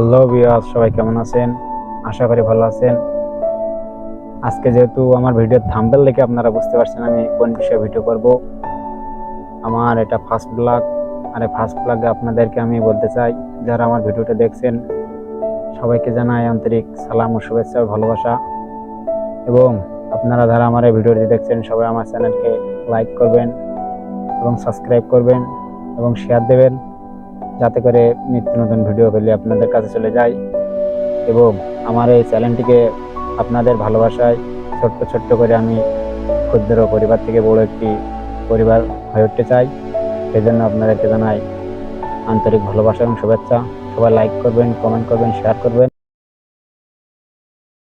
Hello viewers, সবাই কেমন আছেন? আশা করি ভালো আছেন। আজকে যেহেতু আমার ভিডিওর থাম্বনেল দেখে আপনারা বুঝতে পারছেন আমি কোন বিষয়ে ভিডিও করব। আমার এটা ফার্স্ট ব্লগ। আর এই ফার্স্ট ব্লগে আপনাদেরকে আমি বলতে চাই, যারা আমার ভিডিওটা দেখছেন সবাইকে জানাই আন্তরিক সালাম ও শুভেচ্ছা ও ভালোবাসা। এবং আপনারা যারা আমার এই ভিডিওটি দেখছেন সবাই আমার চ্যানেলকে লাইক করবেন এবং সাবস্ক্রাইব করবেন এবং শেয়ার দেবেন, যাতে করে নিত্য নতুন ভিডিও পেলে আপনাদের কাছে চলে যায়। এবং আমার এই চ্যানেলটিকে আপনাদের ভালোবাসায় ছোট্ট ছোট্ট করে আমি ক্ষুদ্র পরিবার থেকে বড় একটি পরিবার হয়ে উঠতে চাই। সেজন্য আপনাদেরকে জানাই আন্তরিক ভালোবাসা এবং শুভেচ্ছা। সবাই লাইক করবেন, কমেন্ট করবেন, শেয়ার করবেন।